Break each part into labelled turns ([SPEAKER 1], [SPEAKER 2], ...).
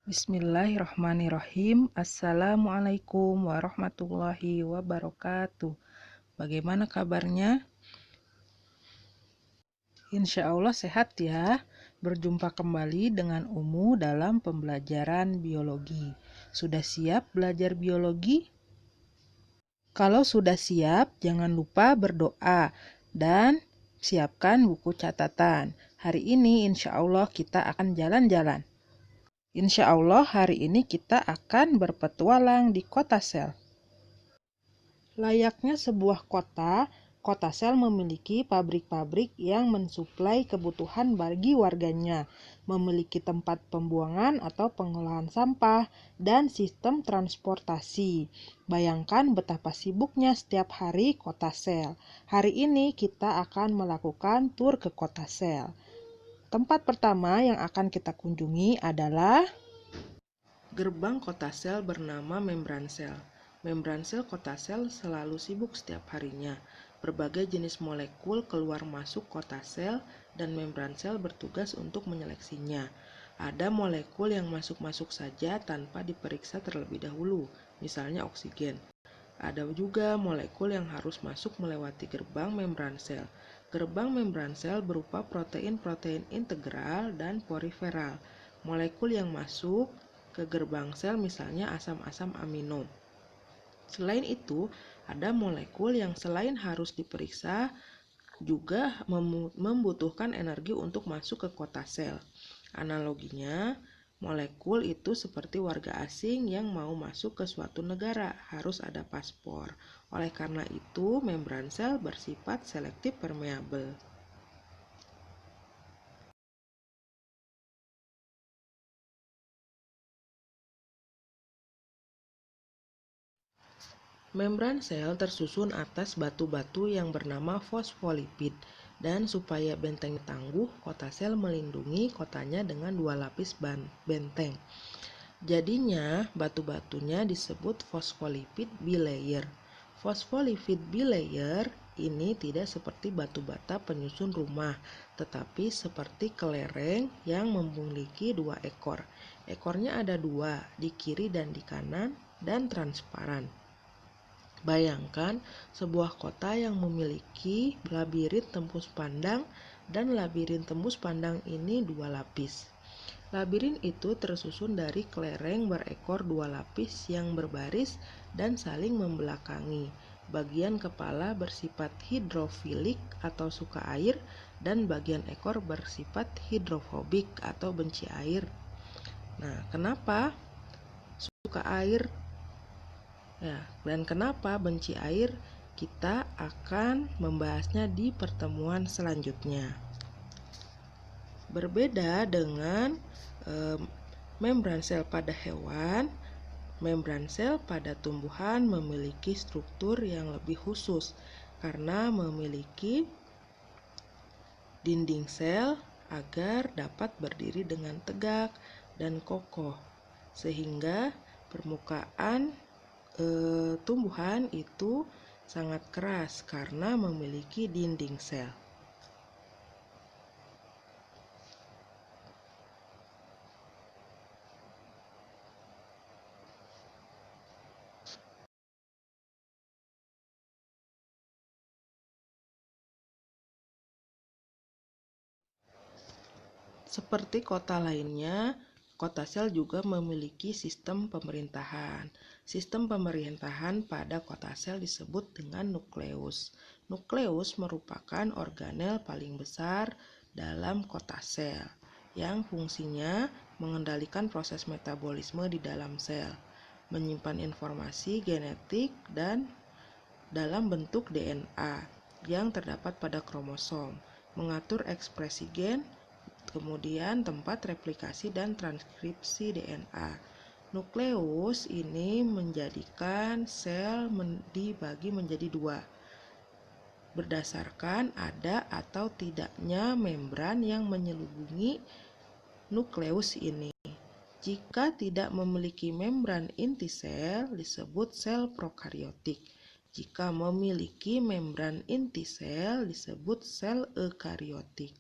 [SPEAKER 1] Bismillahirrahmanirrahim. Assalamualaikum warahmatullahi wabarakatuh. Bagaimana kabarnya? Insya Allah sehat ya. Berjumpa kembali dengan Umu dalam pembelajaran biologi. Sudah siap belajar biologi? Kalau sudah siap, jangan lupa berdoa dan siapkan buku catatan. Hari ini insya Allah kita akan jalan-jalan. Insya Allah hari ini kita akan berpetualang di kota sel. Layaknya sebuah kota, kota sel memiliki pabrik-pabrik yang mensuplai kebutuhan bagi warganya, memiliki tempat pembuangan atau pengolahan sampah, dan sistem transportasi. Bayangkan betapa sibuknya setiap hari kota sel. Hari ini kita akan melakukan tur ke kota sel. Tempat pertama yang akan kita kunjungi adalah gerbang kota sel bernama membran sel. Membran sel kota sel selalu sibuk setiap harinya. Berbagai jenis molekul keluar masuk kota sel dan membran sel bertugas untuk menyeleksinya. Ada molekul yang masuk-masuk saja tanpa diperiksa terlebih dahulu, misalnya oksigen. Ada juga molekul yang harus masuk melewati gerbang membran sel. Gerbang membran sel berupa protein-protein integral dan periferal. Molekul yang masuk ke gerbang sel misalnya asam-asam amino. Selain itu, ada molekul yang selain harus diperiksa juga membutuhkan energi untuk masuk ke kota sel. Analoginya, molekul itu seperti warga asing yang mau masuk ke suatu negara, harus ada paspor. Oleh karena itu, membran sel bersifat selektif permeabel. Membran sel tersusun atas batu-batu yang bernama fosfolipid, dan supaya benteng tangguh, kota sel melindungi kotanya dengan dua lapis benteng. Jadinya, batu-batunya disebut fosfolipid bilayer. Fosfolipid bilayer ini tidak seperti batu bata penyusun rumah, tetapi seperti kelereng yang memiliki dua ekor. Ekornya ada dua, di kiri dan di kanan, dan transparan. Bayangkan sebuah kota yang memiliki labirin tembus pandang, dan labirin tembus pandang ini dua lapis. Labirin itu tersusun dari kelereng berekor dua lapis yang berbaris dan saling membelakangi. Bagian kepala bersifat hidrofilik atau suka air, dan bagian ekor bersifat hidrofobik atau benci air. Nah, kenapa suka air? Ya, dan kenapa benci air? Kita akan membahasnya di pertemuan selanjutnya. Berbeda dengan membran sel pada hewan, membran sel pada tumbuhan memiliki struktur yang lebih khusus karena memiliki dinding sel agar dapat berdiri dengan tegak dan kokoh, sehingga permukaan tumbuhan itu sangat keras karena memiliki dinding sel. Seperti kota lainnya, kota sel juga memiliki sistem pemerintahan. Sistem pemerintahan pada kota sel disebut dengan nukleus. Nukleus merupakan organel paling besar dalam kota sel, yang fungsinya mengendalikan proses metabolisme di dalam sel, menyimpan informasi genetik dan dalam bentuk DNA yang terdapat pada kromosom, mengatur ekspresi gen, kemudian tempat replikasi dan transkripsi DNA. Nukleus ini menjadikan sel dibagi menjadi dua. berdasarkan ada atau tidaknya membran yang menyelubungi nukleus ini. Jika tidak memiliki membran inti sel, disebut sel prokariotik. Jika memiliki membran inti sel, disebut sel eukariotik.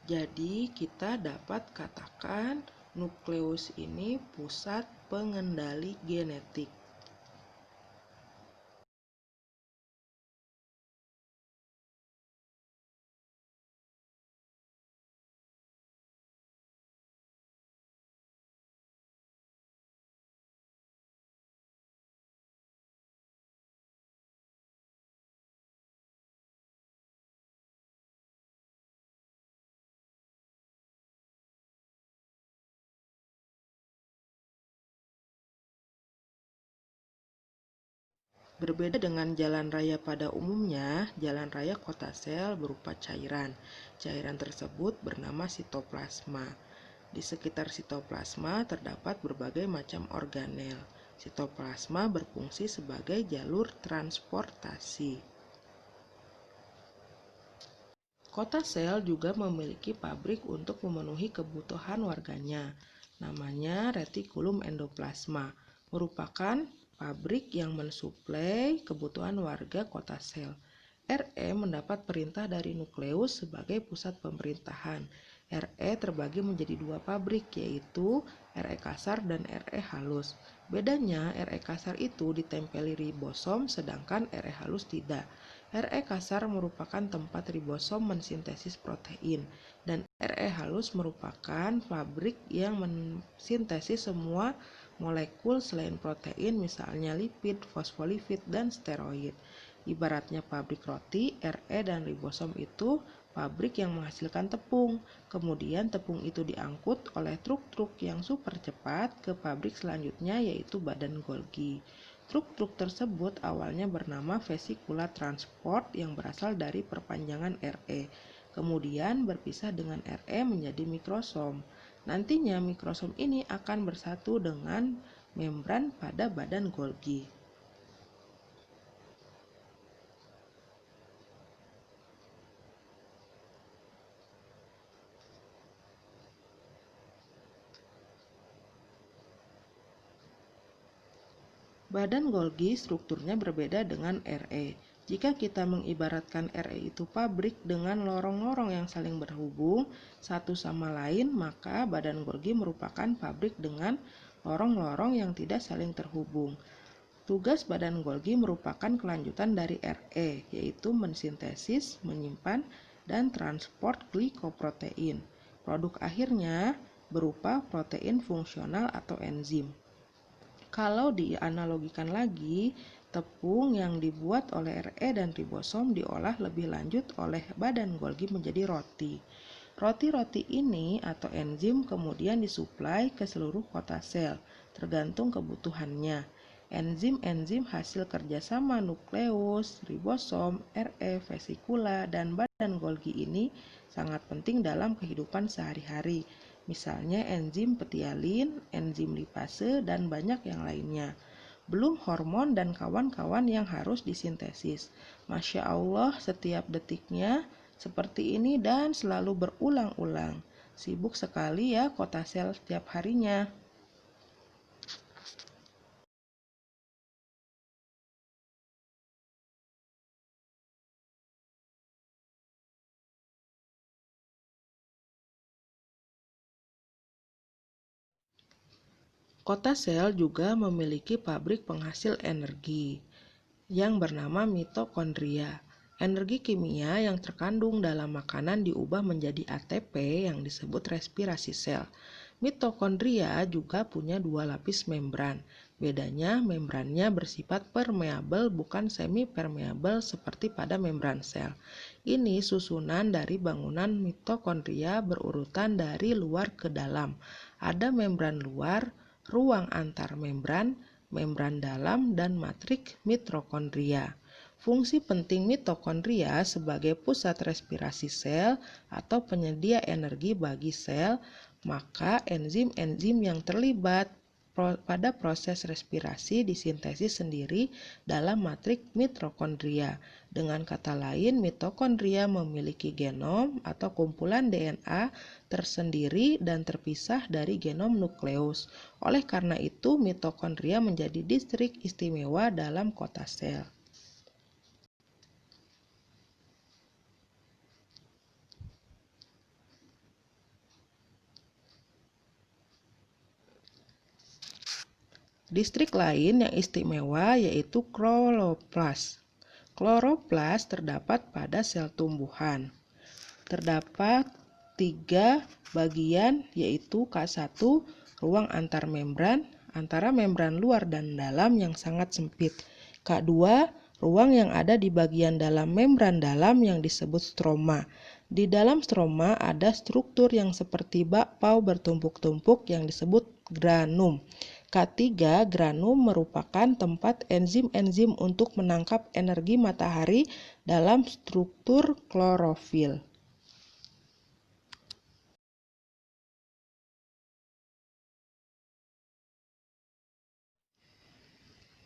[SPEAKER 1] Jadi, kita dapat katakan nukleus ini pusat pengendali genetik. Berbeda dengan jalan raya pada umumnya, jalan raya kota sel berupa cairan. Cairan tersebut bernama sitoplasma. Di sekitar sitoplasma terdapat berbagai macam organel. Sitoplasma berfungsi sebagai jalur transportasi. Kota sel juga memiliki pabrik untuk memenuhi kebutuhan warganya. Namanya retikulum endoplasma, merupakan pabrik yang mensuplai kebutuhan warga kota sel. RE mendapat perintah dari nukleus sebagai pusat pemerintahan. RE terbagi menjadi dua pabrik, yaitu RE kasar dan RE halus. Bedanya, RE kasar itu ditempeli ribosom, sedangkan RE halus tidak. RE kasar merupakan tempat ribosom mensintesis protein, dan RE halus merupakan pabrik yang mensintesis semua molekul selain protein, misalnya lipid, fosfolipid, dan steroid. Ibaratnya pabrik roti, RE dan ribosom itu pabrik yang menghasilkan tepung. Kemudian tepung itu diangkut oleh truk-truk yang super cepat ke pabrik selanjutnya, yaitu badan Golgi. Truk-truk tersebut awalnya bernama vesicula transport yang berasal dari perpanjangan RE. Kemudian berpisah dengan RE menjadi mikrosom. Nantinya mikrosom ini akan bersatu dengan membran pada badan Golgi. Badan Golgi strukturnya berbeda dengan RE. Jika kita mengibaratkan RE itu pabrik dengan lorong-lorong yang saling berhubung satu sama lain, maka badan Golgi merupakan pabrik dengan lorong-lorong yang tidak saling terhubung. Tugas badan Golgi merupakan kelanjutan dari RE, yaitu mensintesis, menyimpan, dan transport glikoprotein. Produk akhirnya berupa protein fungsional atau enzim. Kalau dianalogikan lagi, tepung yang dibuat oleh RE dan ribosom diolah lebih lanjut oleh badan Golgi menjadi roti. Roti-roti ini atau enzim kemudian disuplai ke seluruh kota sel, tergantung kebutuhannya. Enzim-enzim hasil kerjasama nukleus, ribosom, RE, vesikula, dan badan Golgi ini sangat penting dalam kehidupan sehari-hari. Misalnya enzim petialin, enzim lipase, dan banyak yang lainnya. Belum hormon dan kawan-kawan yang harus disintesis. Masya Allah, setiap detiknya seperti ini dan selalu berulang-ulang. Sibuk sekali ya kota sel setiap harinya. Kota sel juga memiliki pabrik penghasil energi yang bernama mitokondria. Energi kimia yang terkandung dalam makanan diubah menjadi ATP yang disebut respirasi sel. Mitokondria juga punya dua lapis membran. Bedanya, membrannya bersifat permeabel bukan semi-permeabel seperti pada membran sel. Ini susunan dari bangunan mitokondria berurutan dari luar ke dalam. Ada membran luar, ruang antar membran, membran dalam, dan matrik mitokondria. Fungsi penting mitokondria sebagai pusat respirasi sel atau penyedia energi bagi sel, maka enzim-enzim yang terlibat
[SPEAKER 2] pada proses respirasi disintesis sendiri dalam matriks mitokondria. Dengan kata lain, mitokondria memiliki genom atau kumpulan DNA tersendiri dan terpisah dari genom nukleus. Oleh karena itu, mitokondria menjadi distrik istimewa dalam kota sel. Distrik lain yang istimewa yaitu kloroplas. Kloroplas terdapat pada sel tumbuhan. Terdapat 3 bagian yaitu K1, ruang antar membran, antara membran luar dan dalam yang sangat sempit. K2, ruang yang ada di bagian dalam membran dalam yang disebut stroma. Di dalam stroma ada struktur yang seperti bakpao bertumpuk-tumpuk yang disebut granum. K3, granum merupakan tempat enzim-enzim untuk menangkap energi matahari dalam struktur klorofil.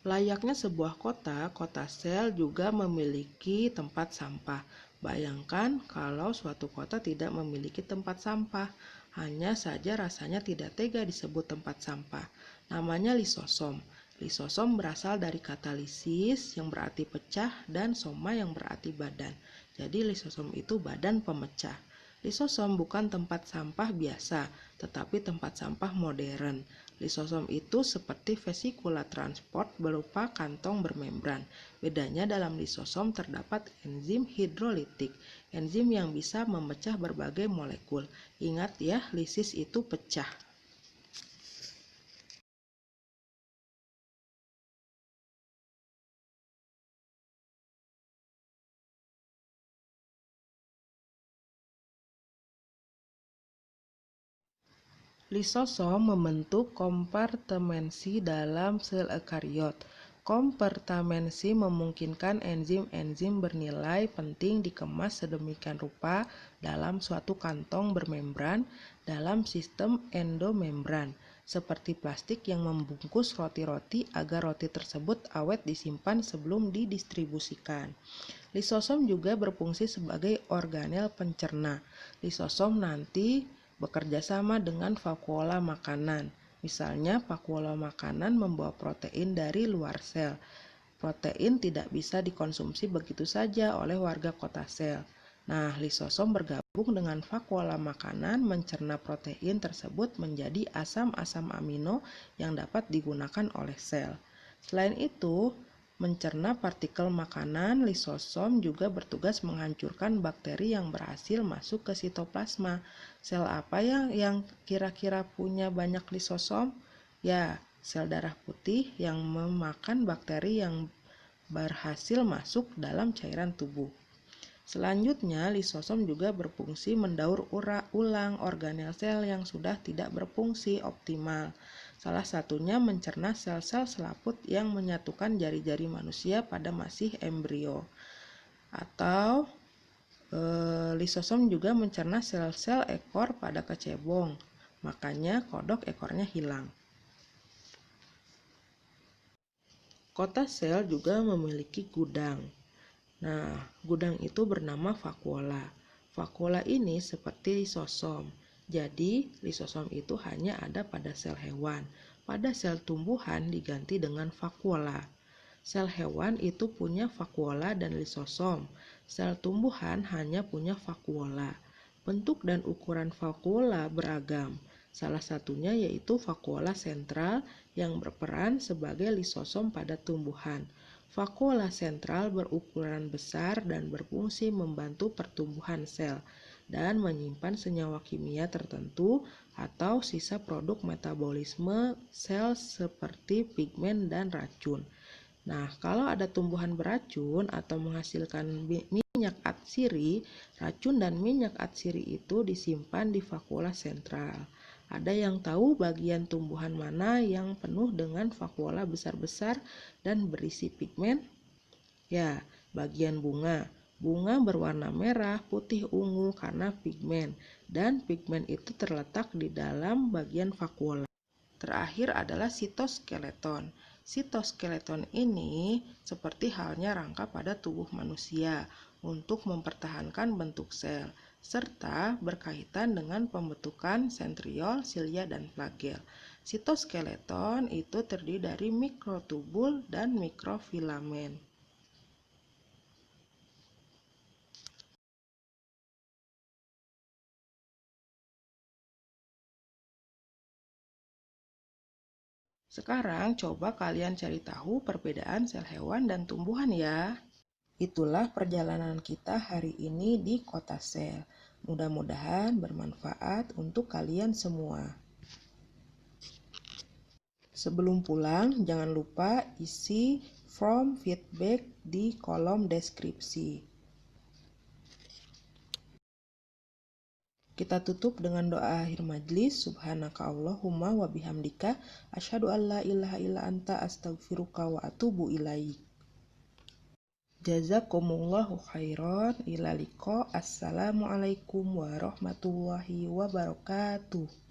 [SPEAKER 2] Layaknya sebuah kota, kota sel juga memiliki tempat sampah. Bayangkan kalau suatu kota tidak memiliki tempat sampah, hanya saja rasanya tidak tega disebut tempat sampah. Namanya lisosom. Lisosom berasal dari kata lisis yang berarti pecah dan soma yang berarti badan. Jadi lisosom itu badan pemecah. Lisosom bukan tempat sampah biasa, tetapi tempat sampah modern. Lisosom itu seperti vesikula transport berupa kantong bermembran. Bedanya dalam lisosom terdapat enzim hidrolitik, enzim yang bisa memecah berbagai molekul. Ingat ya, lisis itu pecah. Lisosom membentuk kompartemensi dalam sel eukariot. Kompartemensi memungkinkan enzim-enzim bernilai penting dikemas sedemikian rupa dalam suatu kantong bermembran dalam sistem endomembran, seperti plastik yang membungkus roti-roti agar roti tersebut awet disimpan sebelum didistribusikan. Lisosom juga berfungsi sebagai organel pencerna. Lisosom nanti bekerja sama dengan vakuola makanan. Misalnya, vakuola makanan membawa protein dari luar sel. Protein tidak bisa dikonsumsi begitu saja oleh warga kota sel. Nah, lisosom bergabung dengan vakuola makanan mencerna protein tersebut menjadi asam-asam amino yang dapat digunakan oleh sel. Selain itu, mencerna partikel makanan, lisosom juga bertugas menghancurkan bakteri yang berhasil masuk ke sitoplasma. Sel apa yang kira-kira punya banyak lisosom? Ya, sel darah putih yang memakan bakteri yang berhasil masuk dalam cairan tubuh. Selanjutnya, lisosom juga berfungsi mendaur ulang organel sel yang sudah tidak berfungsi optimal. Salah satunya mencerna sel-sel selaput yang menyatukan jari-jari manusia pada masih embrio. Atau lisosom juga mencerna sel-sel ekor pada kecebong. Makanya kodok ekornya hilang. Kota sel juga memiliki gudang. Nah, gudang itu bernama vakuola. Vakuola ini seperti lisosom. Jadi, lisosom itu hanya ada pada sel hewan. Pada sel tumbuhan diganti dengan vakuola. Sel hewan itu punya vakuola dan lisosom. Sel tumbuhan hanya punya vakuola. Bentuk dan ukuran vakuola beragam. Salah satunya yaitu vakuola sentral yang berperan sebagai lisosom pada tumbuhan. Vakuola sentral berukuran besar dan berfungsi membantu pertumbuhan sel dan menyimpan senyawa kimia tertentu atau sisa produk metabolisme sel seperti pigmen dan racun. Nah, kalau ada tumbuhan beracun atau menghasilkan minyak atsiri, racun dan minyak atsiri itu disimpan di vakuola sentral. Ada yang tahu bagian tumbuhan mana yang penuh dengan vakuola besar-besar dan berisi pigmen? Ya, bagian bunga. Bunga berwarna merah, putih, ungu karena pigmen, dan pigmen itu terletak di dalam bagian vakuola. Terakhir adalah sitoskeleton. Sitoskeleton ini seperti halnya rangka pada tubuh manusia untuk mempertahankan bentuk sel, serta berkaitan dengan pembentukan sentriol, silia, dan flagel. Sitoskeleton itu terdiri dari mikrotubul dan mikrofilamen. Sekarang coba kalian cari tahu perbedaan sel hewan dan tumbuhan ya. Itulah perjalanan kita hari ini di kota sel. Mudah-mudahan bermanfaat untuk kalian semua. Sebelum pulang, jangan lupa isi form feedback di kolom deskripsi. Kita tutup dengan doa akhir majlis. Subhanaka Allahumma wa bihamdika asyhadu an la ilaha illa anta astaghfiruka wa atubu ilaik. Jazakumullahu khairan. Ila liqa. Assalamualaikum warahmatullahi wabarakatuh.